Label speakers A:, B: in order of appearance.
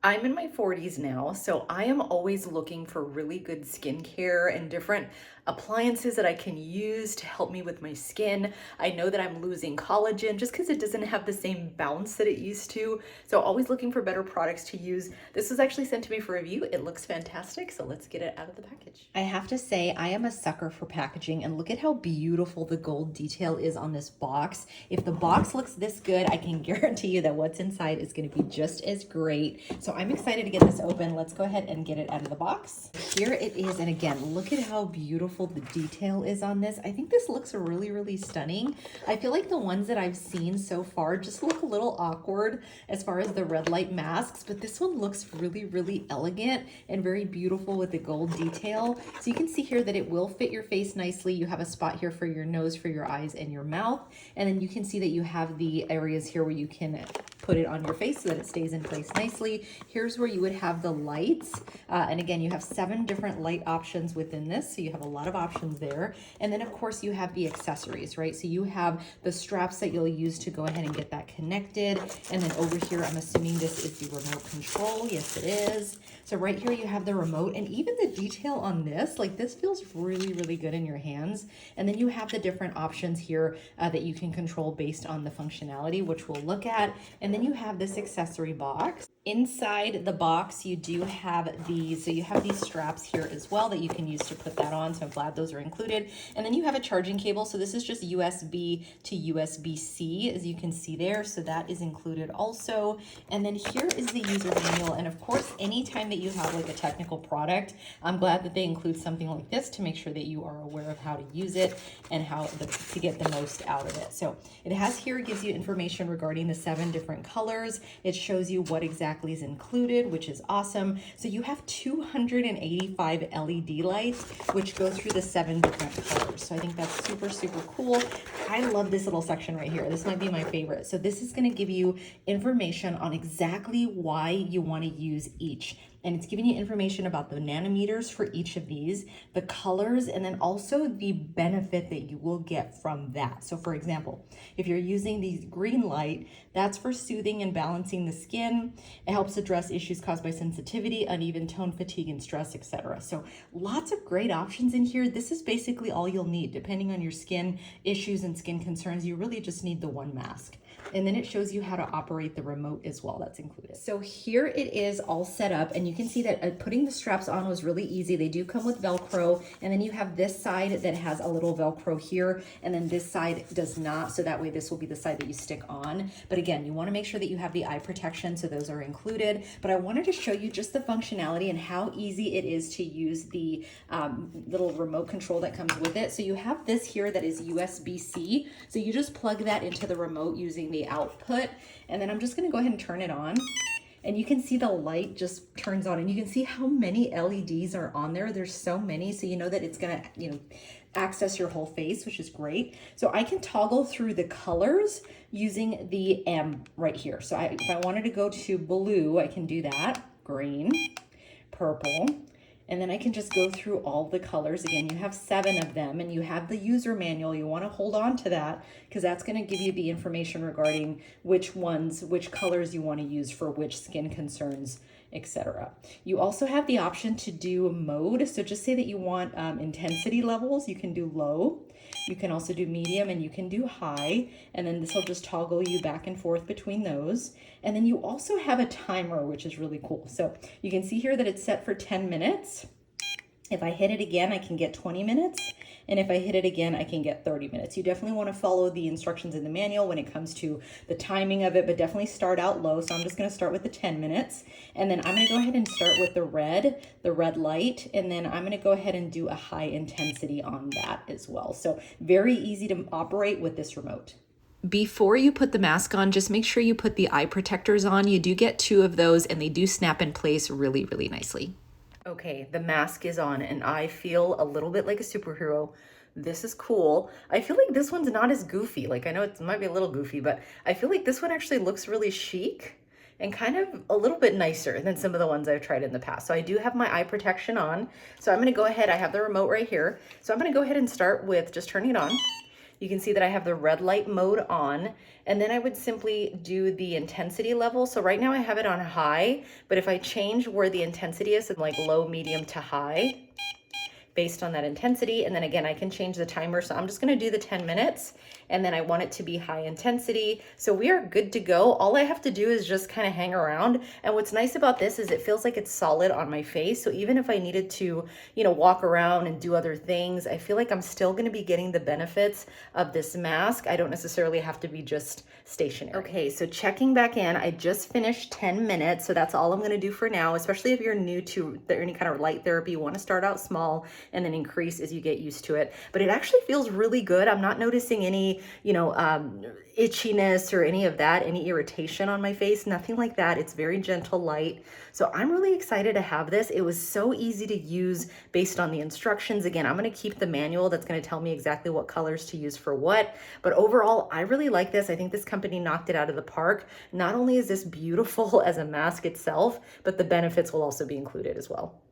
A: I'm in my 40s now, so I am always looking for really good skincare and different appliances that I can use to help me with my skin. I know that I'm losing collagen just because it doesn't have the same bounce that it used to. So always looking for better products to use. This was actually sent to me for review. It looks fantastic, so let's get it out of the package.
B: I have to say, I am a sucker for packaging, and look at how beautiful the gold detail is on this box. If the box looks this good, I can guarantee you that what's inside is going to be just as great. So I'm excited to get this open. Let's go ahead and get it out of the box. Here it is, and again, look at how beautiful the detail is on this. I think this looks really, really stunning. I feel like the ones that I've seen so far just look a little awkward as far as the red light masks, but this one looks really, really elegant and very beautiful with the gold detail. So you can see here that it will fit your face nicely. You have a spot here for your nose, for your eyes, and your mouth. And then you can see that you have the areas here where you can put it on your face so that it stays in place nicely. Here's where you would have the lights. And again, you have 7 different light options within this. So you have a lot of options there. And then of course you have the accessories, right? So you have the straps that you'll use to go ahead and get that connected. And then over here, I'm assuming this is the remote control. Yes, it is. So right here you have the remote, and even the detail on this, like this feels really, really good in your hands. And then you have the different options here that you can control based on the functionality, which we'll look at. And then you have this accessory box. Inside the box, you do have these, so you have these straps here as well that you can use to put that on. So I'm glad those are included. And then you have a charging cable. So this is just USB to USB-C, as you can see there. So that is included also. And then here is the user manual. And of course, anytime that you have like a technical product, I'm glad that they include something like this to make sure that you are aware of how to use it and how to get the most out of it. So it has here, gives you information regarding the 7 different colors. It shows you what exactly is included, which is awesome. So you have 285 LED lights, which go through the 7 different colors. So I think that's super, super cool. I love this little section right here. This might be my favorite. So this is going to give you information on exactly why you want to use each. And it's giving you information about the nanometers for each of these, the colors, and then also the benefit that you will get from that. So for example, if you're using the green light, that's for soothing and balancing the skin. It helps address issues caused by sensitivity, uneven tone, fatigue, and stress, etc. So lots of great options in here. This is basically all you'll need. Depending on your skin issues and skin concerns, you really just need the one mask. And then it shows you how to operate the remote as well. That's included. So here it is all set up, and you can see that putting the straps on was really easy. They do come with Velcro, and then you have this side that has a little Velcro here, and then this side does not. So that way this will be the side that you stick on. But again, you want to make sure that you have the eye protection, so those are included. But I wanted to show you just the functionality and how easy it is to use the little remote control that comes with it. So you have this here that is USB-C. So you just plug that into the remote using the output, and then I'm just going to go ahead and turn it on, and you can see the light just turns on, and you can see how many LEDs are on there. There's so many, so you know that it's going to access your whole face, which is great. So I can toggle through the colors using the M right here. So if I wanted to go to blue, I can do that, green, purple, and then I can just go through all the colors. Again, you have 7 of them, and you have the user manual. You want to hold on to that because that's going to give you the information regarding which colors you want to use for which skin concerns, etc. You also have the option to do mode. So just say that you want intensity levels, you can do low. You can also do medium, and you can do high, and then this will just toggle you back and forth between those. And then you also have a timer, which is really cool. So you can see here that it's set for 10 minutes. If I hit it again, I can get 20 minutes. And if I hit it again, I can get 30 minutes. You definitely want to follow the instructions in the manual when it comes to the timing of it, but definitely start out low. So I'm just going to start with the 10 minutes. And then I'm going to go ahead and start with the red light. And then I'm going to go ahead and do a high intensity on that as well. So very easy to operate with this remote.
A: Before you put the mask on, just make sure you put the eye protectors on. You do get 2 of those, and they do snap in place really, really nicely. Okay, the mask is on, and I feel a little bit like a superhero. This is cool. I feel like this one's not as goofy. Like, I know it might be a little goofy, but I feel like this one actually looks really chic and kind of a little bit nicer than some of the ones I've tried in the past. So I do have my eye protection on. So I'm gonna go ahead, I have the remote right here. So I'm gonna go ahead and start with just turning it on. You can see that I have the red light mode on, and then I would simply do the intensity level. So right now I have it on high, but if I change where the intensity is, so like low, medium to high, based on that intensity. And then again, I can change the timer. So I'm just gonna do the 10 minutes, and then I want it to be high intensity. So we are good to go. All I have to do is just kind of hang around. And what's nice about this is it feels like it's solid on my face. So even if I needed to, you know, walk around and do other things, I feel like I'm still gonna be getting the benefits of this mask. I don't necessarily have to be just stationary. Okay, so checking back in, I just finished 10 minutes. So that's all I'm gonna do for now, especially if you're new to any kind of light therapy. You wanna start out small and then increase as you get used to it. But it actually feels really good. I'm not noticing any, you know, itchiness or any of that, any irritation on my face, nothing like that. It's very gentle light. So I'm really excited to have this. It was so easy to use based on the instructions. Again, I'm gonna keep the manual that's gonna tell me exactly what colors to use for what. But overall, I really like this. I think this company knocked it out of the park. Not only is this beautiful as a mask itself, but the benefits will also be included as well.